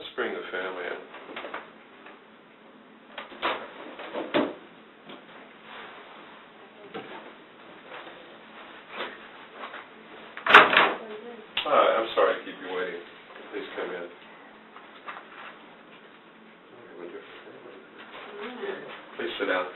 Let's bring the family in. Hi, I'm sorry to keep you waiting. Please come in. Please sit down.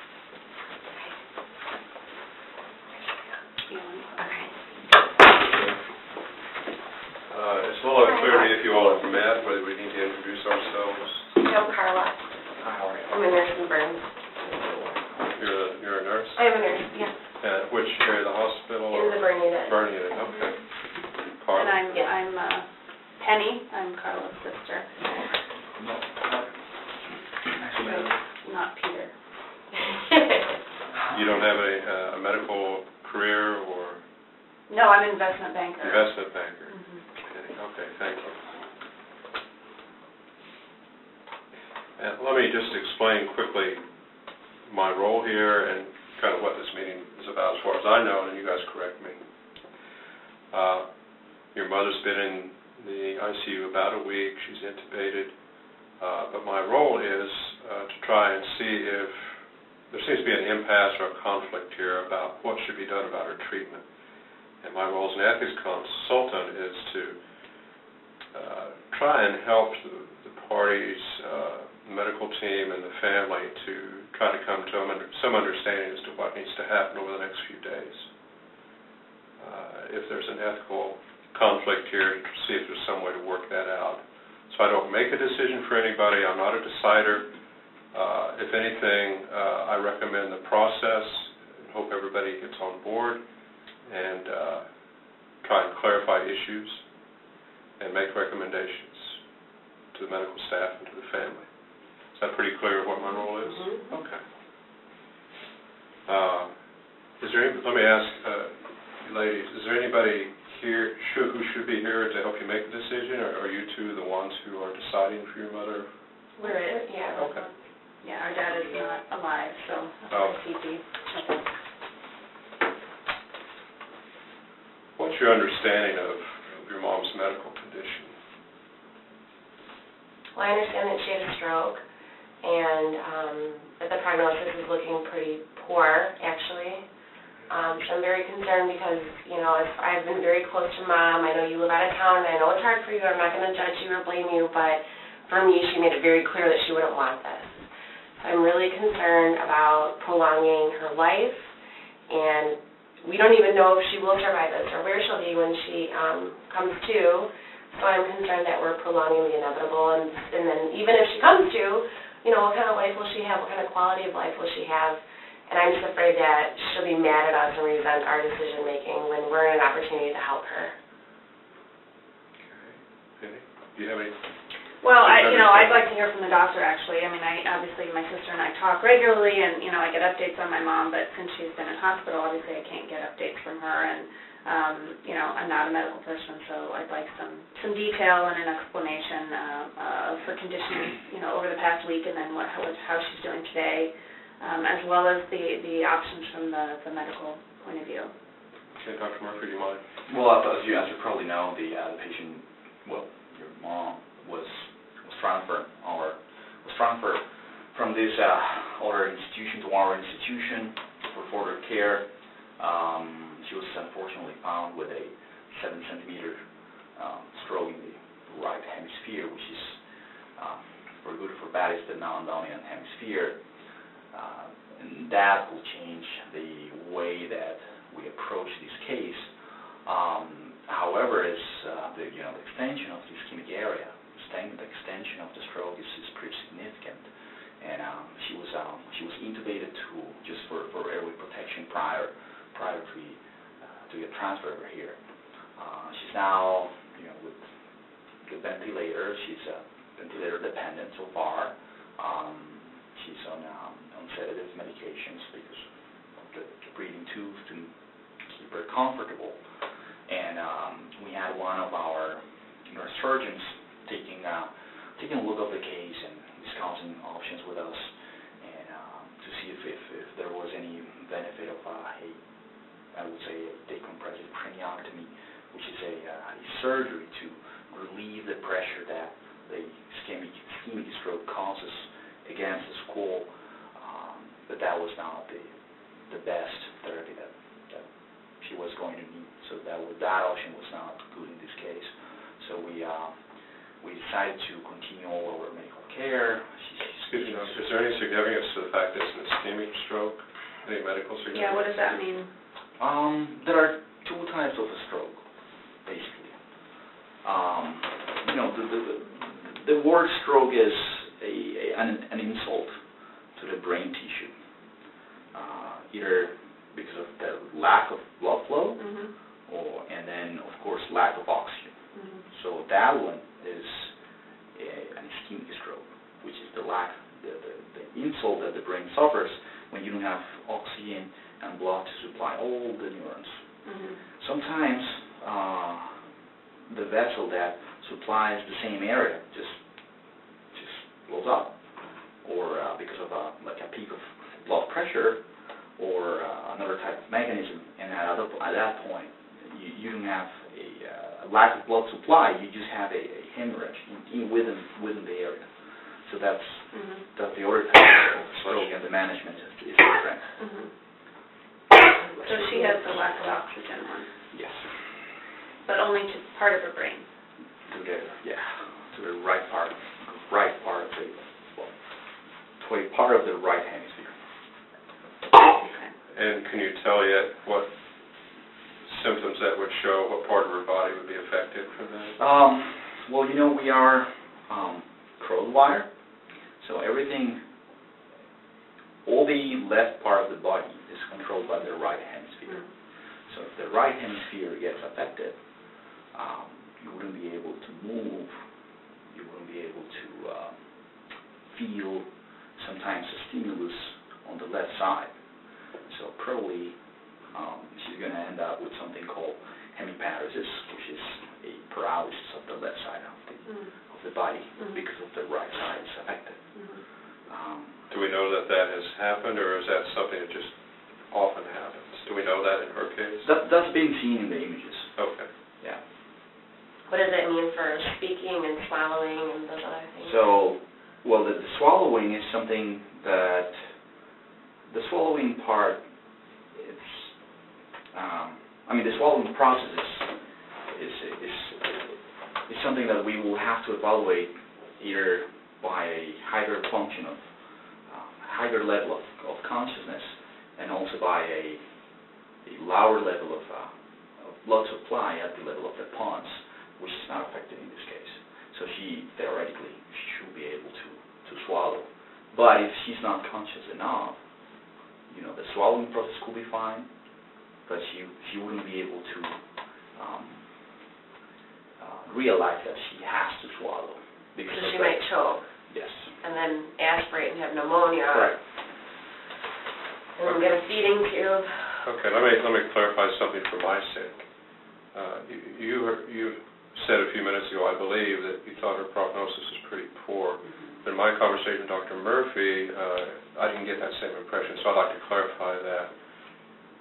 It's a little unclear to me if you all have met, whether we need to introduce ourselves. I'm Carla. How are you? I'm a nurse in Burns. You're a nurse? I'm a nurse, yeah. Which area of the hospital? In the burn unit. Burn unit, okay. Carla? And I'm Penny. I'm Carla's sister. Not Peter. You don't have a medical career or? No, I'm an investment banker. Investment banker. Mm-hmm. Okay, thank you. And let me just explain quickly my role here and kind of what this meeting is about as far as I know, and you guys correct me. Your mother's been in the ICU about a week. She's intubated. But my role is to try and see if there seems to be an impasse or a conflict here about what should be done about her treatment. And my role as an ethics consultant is to try and help the parties, the medical team, and the family to try to come to some understanding as to what needs to happen over the next few days. If there's an ethical conflict here, to see if there's some way to work that out. So I don't make a decision for anybody. I'm not a decider. If anything, I recommend the process and hope everybody gets on board and try and clarify issues and make recommendations to the medical staff and to the family. Is that pretty clear what my role is? Mm-hmm. Okay. Let me ask you ladies, is there anybody here who should be here to help you make a decision, or are you two the ones who are deciding for your mother? We're it. Yeah. Okay. Yeah, our dad is not alive, so CP. What's your understanding of your mom's medical condition? Well, I understand that she had a stroke, and that the prognosis is looking pretty poor, actually. So I'm very concerned because, you know, I've been very close to Mom. I know you live out of town, and I know it's hard for you. I'm not going to judge you or blame you, but for me, she made it very clear that she wouldn't want this. So I'm really concerned about prolonging her life, and we don't even know if she will survive this or where she'll be when she comes to. So I'm concerned that we're prolonging the inevitable, and then even if she comes to, you know, what kind of life will she have? What kind of quality of life will she have? And I'm just afraid that she'll be mad at us and resent our decision-making when we're in an opportunity to help her. Okay. Penny, do you have any? Well, I'd like to hear from the doctor, actually. I mean, obviously my sister and I talk regularly, and, you know, I get updates on my mom, but since she's been in hospital, obviously I can't get updates from her, and, you know, I'm not a medical person, so I'd like some detail and an explanation of her condition, you know, over the past week, and then how she's doing today. As well as the options from the medical point of view. Okay, Dr. Murphy, do you mind? Well, as you probably know, the patient, well, your mom was transferred from this other institution to our institution for further care. She was unfortunately found with a 7-centimeter stroke in the right hemisphere, which is for good or for bad, is the non-dominant hemisphere. And that will change the way that we approach this case. However, the extension of the ischemic area, the extension of the stroke is pretty significant, and she was intubated just for airway protection prior to get transferred over here. She's now, with the ventilator. She's ventilator dependent so far. She's on sedative medications because of the breathing tubes to keep her comfortable. And we had one of our neurosurgeons taking a look at the case and discussing options with us, and to see if there was any benefit of I would say a decompressive craniotomy, which is a surgery to relieve the pressure that the ischemic stroke causes against the skull, but that was not the best therapy that she was going to need. So that option was not good in this case. So we decided to continue all our medical care. Excuse me, is there any significance to the fact that it's an ischemic stroke? Any medical significance? Yeah, what does that mean? There are two types of a stroke, basically. The word stroke is an insult to the brain tissue, either because of the lack of blood flow, and then, of course, lack of oxygen. So that one is an ischemic stroke, which is the insult that the brain suffers when you don't have oxygen and blood to supply all the neurons. Sometimes the vessel that supplies the same area just blows up, or because of a peak of blood pressure, or another type of mechanism, and at that point you don't have a lack of blood supply, you just have a hemorrhage within the area. So that's the other type of stroke, and the management is different. So she has the lack of oxygen one. Yes. But only to part of her brain. To the right part of the right hemisphere. Okay. And can you tell yet what symptoms that would show, what part of her body would be affected from that? Well, we are crowd-wired, so all the left part of the body is controlled by the right hemisphere. So if the right hemisphere gets affected, you wouldn't be able to move, you wouldn't be able to feel sometimes a stimulus on the left side. So probably she's going to end up with something called hemiparesis, which is a paralysis of the left side of the body because of the right side is affected. Do we know that has happened, or is that something that just often happens? Do we know that in her case? That's been seen in the images. Okay. Yeah. What does it mean for speaking and swallowing and those other things? So, well, the swallowing is something that the swallowing part, the swallowing process is something that we will have to evaluate either by a higher function of higher level of consciousness, and also by a lower level of blood supply at the level of the pons, which is not affected in this case. So she theoretically should be able to swallow. But if she's not conscious enough, the swallowing process could be fine, but she wouldn't be able to realize that she has to swallow. Because she might choke. Yes. And then aspirate and have pneumonia. Right. And then get a feeding tube. Okay, let me clarify something for my sake. You said a few minutes ago, I believe, that you thought her prognosis was pretty poor. But in my conversation with Dr. Murphy, I didn't get that same impression, so I'd like to clarify that.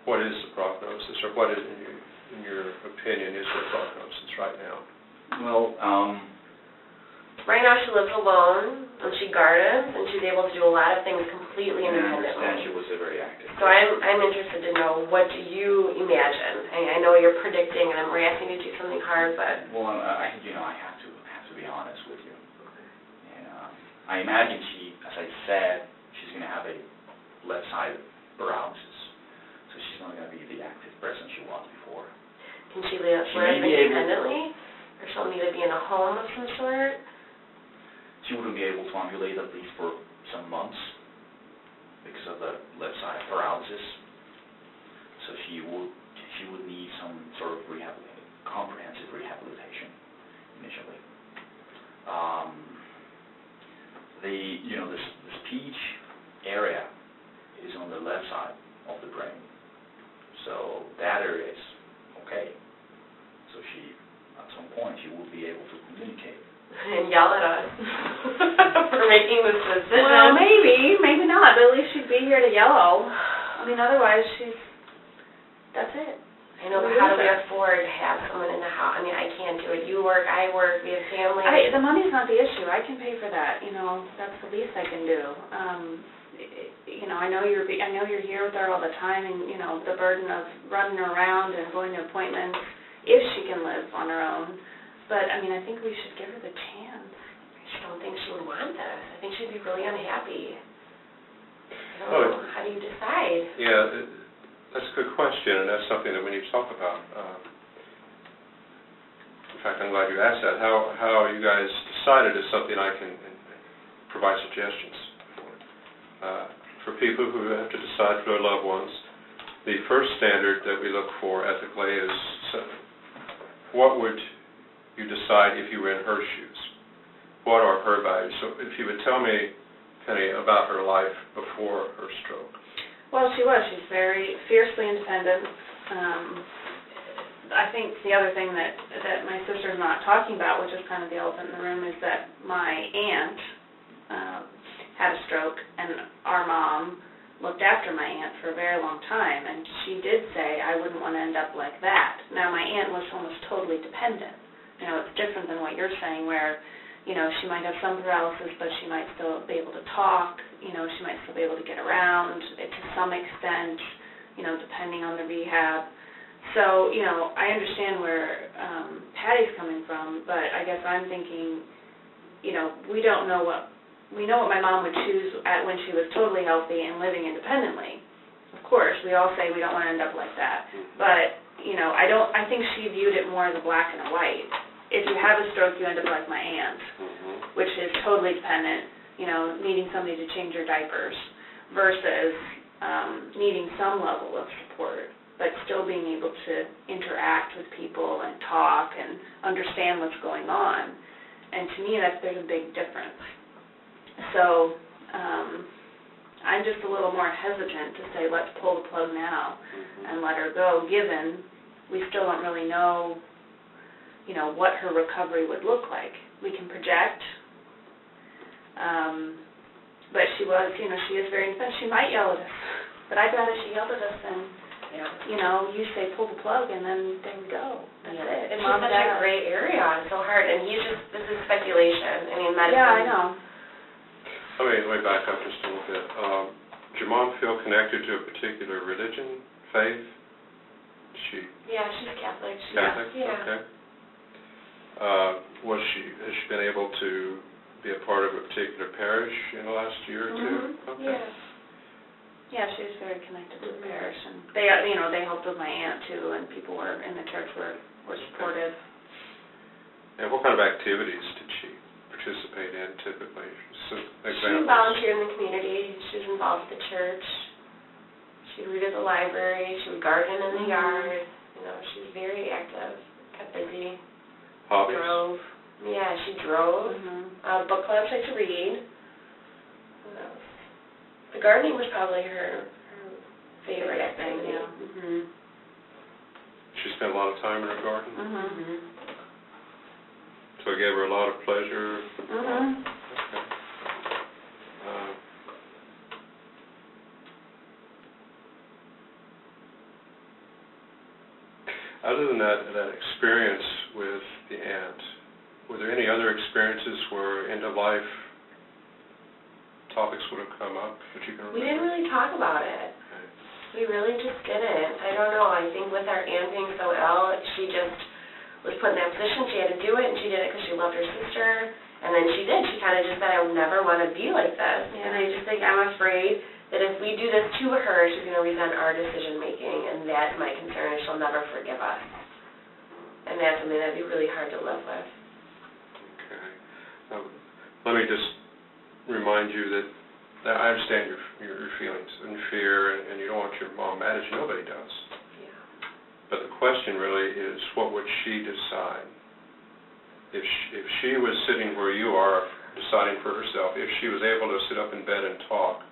What is the prognosis, or what is, in your opinion, is the prognosis right now? Well, right now she lives alone, and she gardens, and she's able to do a lot of things completely I independently. understand she was very active. So I'm interested to know, what do you imagine? I know you're predicting, and we're asking you to do something hard, but... Well, I have to be honest with you. And I imagine as I said, she's going to have a left-sided paralysis. So she's not going to be the active person she was before. Can she live independently? Or she'll need to be in a home of some sort? She wouldn't be able to ambulate at least for some months because of the left side paralysis. So she would need some sort of comprehensive rehabilitation initially. The speech area is on the left side of the brain, so that area is okay. So at some point, she would be able to communicate. And yell at us for making this decision. Well, maybe not, but at least she'd be here to yell. I mean, otherwise that's it. I know, but how do we afford to have someone in the house? I mean, I can't do it. You work, I work, we have family. The money's not the issue. I can pay for that. You know, that's the least I can do. You know, I know you're here with her all the time, and you know the burden of running around and going to appointments if she can live on her own. But I mean, I think we should give her the chance. I just don't think she would want this. I think she'd be really unhappy. I don't know. How do you decide? Yeah, that's a good question, and that's something that we need to talk about. In fact, I'm glad you asked that. How you guys decided is something I can provide suggestions for. For people who have to decide for their loved ones, the first standard that we look for ethically is what would you decide if you were in her shoes? What are her values? So if you would tell me, Penny, about her life before her stroke. Well, she's very fiercely independent. I think the other thing that my sister's not talking about, which is kind of the elephant in the room, is that my aunt had a stroke, and our mom looked after my aunt for a very long time, and she did say, I wouldn't want to end up like that. Now, my aunt was almost totally dependent. You know, it's different than what you're saying, where, you know, she might have some paralysis, but she might still be able to talk, you know, she might still be able to get around to some extent, you know, depending on the rehab. So, you know, I understand where Patty's coming from, but I guess I'm thinking, you know, we know what my mom would choose when she was totally healthy and living independently. Of course, we all say we don't want to end up like that. But, you know, I think she viewed it more as a black and a white. If you have a stroke, you end up like my aunt, which is totally dependent, you know, needing somebody to change your diapers versus needing some level of support, but still being able to interact with people and talk and understand what's going on. And to me, there's a big difference. So I'm just a little more hesitant to say, let's pull the plug now and let her go, given we still don't really know, you know, what her recovery would look like. We can project, but she is very independent. She might yell at us, but I'd rather she yelled at us than, you know, you say pull the plug and then there we go. That's it. It's such a gray area. It's so hard, and this is speculation. I mean, medicine. Yeah, I know. Let me back up just a little bit. Did your mom feel connected to a particular religion, faith? Yeah, she's Catholic. Catholic? Yeah. Okay. Has she been able to be a part of a particular parish in the last year or two? Okay. Yeah. Yeah, she was very connected to the parish, and they helped with my aunt too, and people in the church were supportive. And what kind of activities did she participate in typically? She volunteered in the community. She was involved with the church. She would read at the library. She would garden in the yard. You know, she was very active, kept busy. Hobbies? Drove. Yeah, she drove. Book club, she liked to read. What else? The gardening was probably her favorite activity. Yeah. She spent a lot of time in her garden? So it gave her a lot of pleasure? Okay. Other than that experience with the aunt, were there any other experiences where end-of-life topics would have come up that you can remember? We didn't really talk about it. Okay. We really just didn't. I don't know. I think with our aunt being so ill, she just was put in that position. She had to do it, and she did it because she loved her sister. And then she did. She kind of just said, I would never want to be like this. Yeah. And I just think I'm afraid that if we do this to her, she's going to resent our decision-making, and that's my concern, is she'll never forgive us. And that's something that would be really hard to live with. Okay. Let me just remind you that I understand your feelings and fear, and you don't want your mom mad at you. Nobody does. Yeah. But the question really is, what would she decide? If she was sitting where you are, deciding for herself, if she was able to sit up in bed and talk,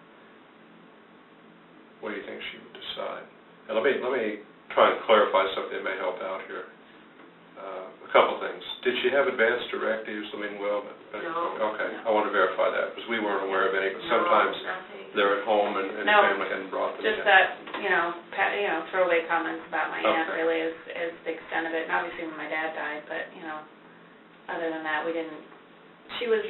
what do you think she would decide? And let me try and clarify something that may help out here. A couple things. Did she have advanced directives? I mean, well, No. okay. I want to verify that because we weren't aware of any. But sometimes nothing. they're at home and No. family hadn't brought them. Just yet. that, throwaway comments about my aunt Okay. really is the extent of it. And obviously when my dad died, but, other than that, we didn't, she was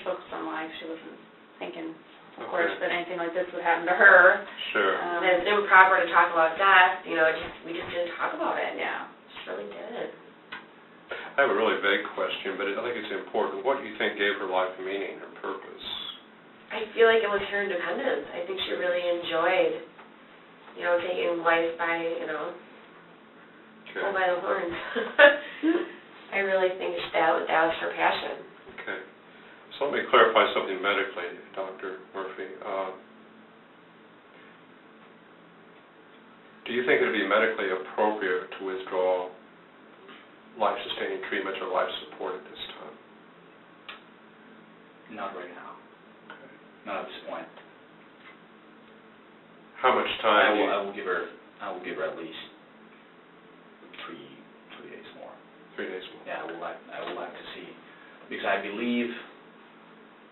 focused on life. She wasn't thinking, of course, that anything like this would happen to her. Sure. It's improper to talk about death, we just didn't talk about it. Yeah. Just really didn't. I have a really vague question, but I think it's important. What do you think gave her life meaning or purpose? I feel like it was her independence. I think she really enjoyed, taking life by, Okay. by the horns. I really think that was her passion. Okay. So let me clarify something medically, Dr. Murphy. Do you think it would be medically appropriate to withdraw life-sustaining treatments or life support at this time? Not right now. Okay. Not at this point. How much time? I will give her at least 3 days more. 3 days more. Yeah, I would like to see, because I believe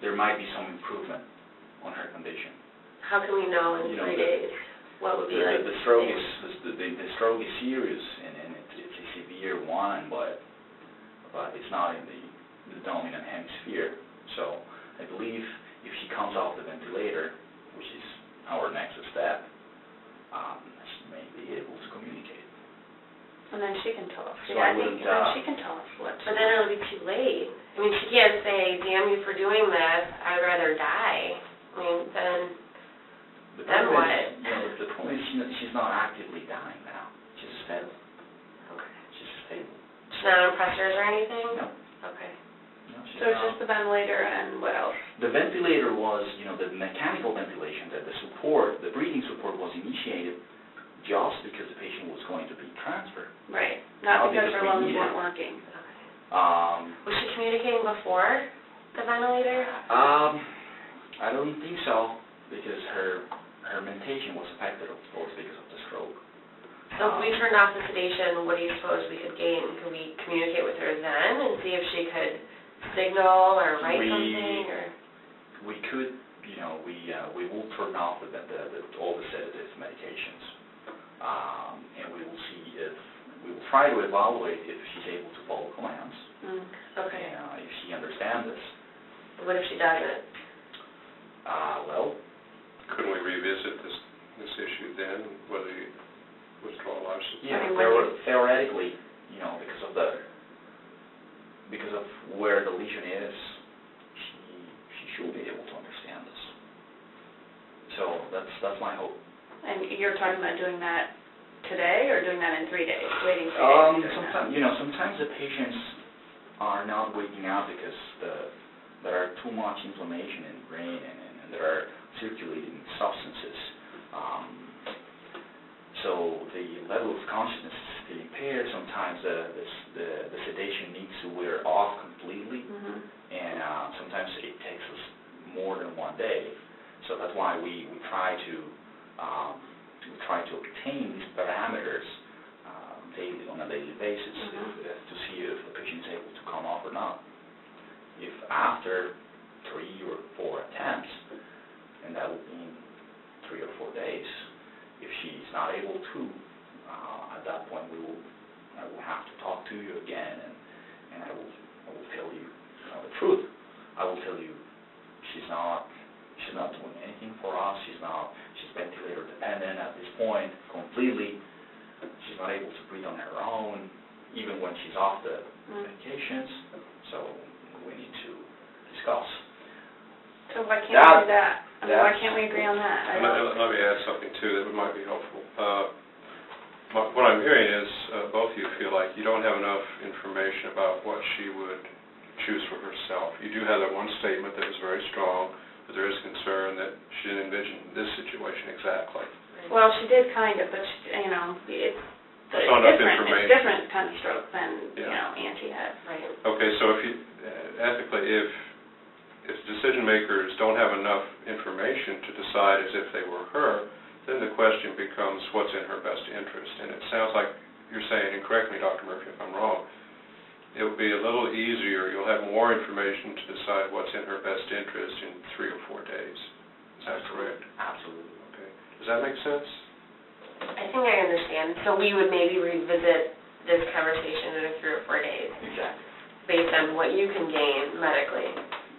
there might be some improvement on her condition. How can we know in 3 days? What would be like? The stroke is serious and it's a severe one, but it's not in the dominant hemisphere. So I believe if she comes off the ventilator, which is our next step, she may be able to communicate. And then she can tell us. So I I think wouldn't, she can tell us what. But then it'll be too late. I mean, she can't say, "Damn you for doing this. I'd rather die." I mean, then what? The problem is she's not actively dying now. She's stable. Okay. She's stable. She's not on pressors or anything? No. Okay. No, she's So it's just the ventilator and what else? The ventilator was, the mechanical ventilation, that the breathing support was initiated just because the patient was going to be transferred. Right. Not because her we lungs need it. weren't working. Was she communicating before the ventilator? I don't think so, because her mentation was affected, of course, because of the stroke. So if we turned off the sedation, what do you suppose we could gain? Could we communicate with her then and see if she could signal or write something? Or We could, we will turn off all the sedative medications, and we will see we will try to evaluate if she's able to follow commands. Okay. If she understands this. What if she doesn't? Well, Couldn't we revisit this issue then, whether you withdraw life support? yeah, I mean, theoretically, because of where the lesion is, she should be able to understand this. So that's my hope. And you're talking about doing that today or doing that in 3 days, waiting 3 days? Sometimes the patients are not waking up because there are too much inflammation in the brain and there are circulating substances. So the level of consciousness is still impaired. Sometimes the sedation needs to wear off completely, and sometimes it takes us more than 1 day. So that's why we try to obtain these parameters on a daily basis to see if the patient is able to come off or not. If after 3 or 4 attempts, and that will mean 3 or 4 days, if she's not able to, at that point I will have to talk to you again, and I will tell you the truth. I will tell you she's not doing anything for us. She's ventilator dependent at this point completely. She's not able to breathe on her own, even when she's off the medications. So we need to discuss. So why can't we do that? Why can't we agree on that? Let me add something too that might be helpful. What I'm hearing is both of you feel like you don't have enough information about what she would choose for herself. You do have that one statement that was very strong, but there is concern that she didn't envision this situation exactly. Well, she did kind of, but it's not different. enough information. It's different kind of stroke than Auntie had. Right. Okay, so if you ethically, if decision makers don't have enough information to decide as if they were her, then the question becomes what's in her best interest. And it sounds like you're saying, and correct me, Dr. Murphy, if I'm wrong, it will be a little easier. You'll have more information to decide what's in her best interest in 3 or 4 days. Is that correct? Absolutely. Okay. Does that make sense? I think I understand. So we would maybe revisit this conversation in 3 or 4 days. Exactly. Based on what you can gain medically.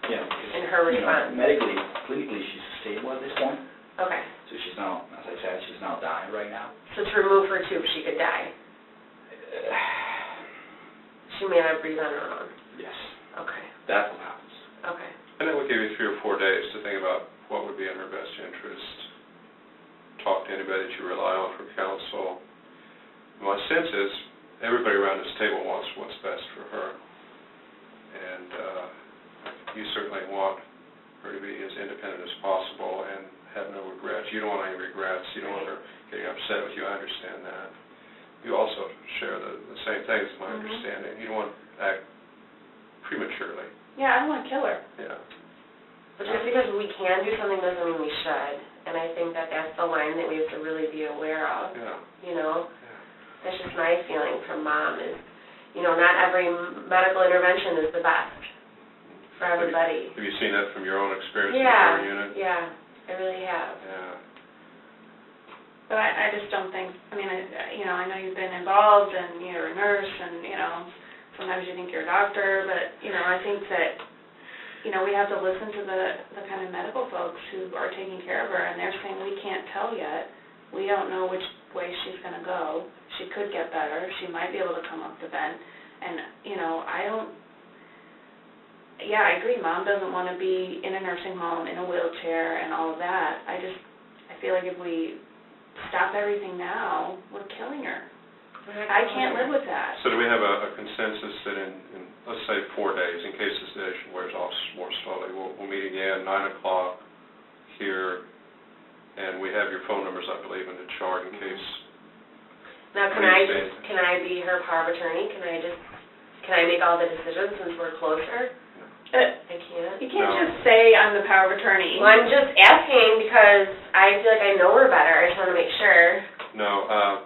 Yeah. In her response. Medically, clinically, she's stable at this point. Okay. So she's not, as I said, she's not dying right now. So to remove her tube, she could die. She may not breathe on her own. Yes. Okay. That's what happens. Okay. And that would give you 3 or 4 days to think about what would be in her best interest. Talk to anybody that you rely on for counsel. My sense is everybody around this table wants what's best for her. And you certainly want her to be as independent as possible and have no regrets. You don't want any regrets. You don't want her getting upset with you. I understand that. You also share the same things, my understanding. You don't want to act prematurely. Yeah, I don't want to kill her. Yeah. But just because we can do something doesn't mean we should. And I think that that's the line that we have to really be aware of. Yeah. You know? Yeah. That's just my feeling from Mom is, you know, not every medical intervention is the best for everybody. Have you seen that from your own experience in Yeah. your unit? Yeah, I really have. Yeah. But I just don't think, I mean, I know you've been involved and you're a nurse and, sometimes you think you're a doctor, but, I think that, we have to listen to the kind of medical folks who are taking care of her, and they're saying we can't tell yet. We don't know which way she's going to go. She could get better. She might be able to come up the vent. And, I agree, Mom doesn't want to be in a nursing home, in a wheelchair, and all of that. I feel like if we stop everything now, we're killing her. I can't live with that. So do we have a consensus that in let's say 4 days, in case the sedation wears off more slowly, we'll meet again 9 o'clock here, and we have your phone numbers, I believe, in the chart in case. Now, can I be her power of attorney? Can I make all the decisions since we're closer? I can't. You can't just say I'm the power of attorney. Well, I'm just asking because I feel like I know her better. I just want to make sure. No.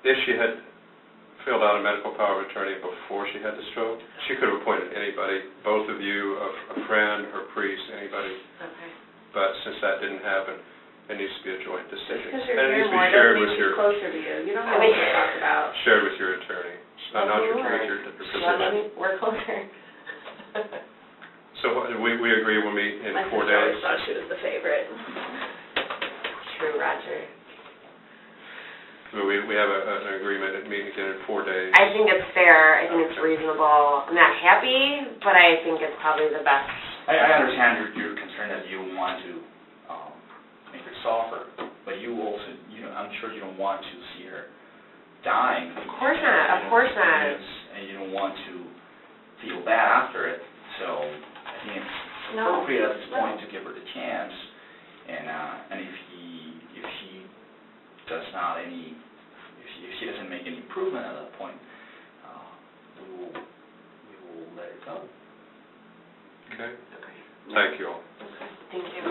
If she had filled out a medical power of attorney before she had the stroke, she could have appointed anybody, both of you, a friend, her priest, anybody. Okay. But since that didn't happen, it needs to be a joint decision. Just because you're and it here needs to more be shared doesn't with mean she's your closer to you. You don't know what to talk about. Shared with your attorney, not your physician. We're closer. So we agree we'll meet in 4 days. My sister always thought she was the favorite. True, Roger. So we have an agreement at meeting again in 4 days. I think it's fair. I think it's reasonable. I'm not happy, but I think it's probably the best. I understand your concern that you want to make her suffer, but you also, I'm sure you don't want to see her dying. Of course not. Of course not. And you don't want to feel bad after it. So I think it's appropriate at this point to give her the chance. And if she does not if she doesn't make any improvement at that point, we will let it go. Okay. Okay. Thank you all. Okay. Thank you.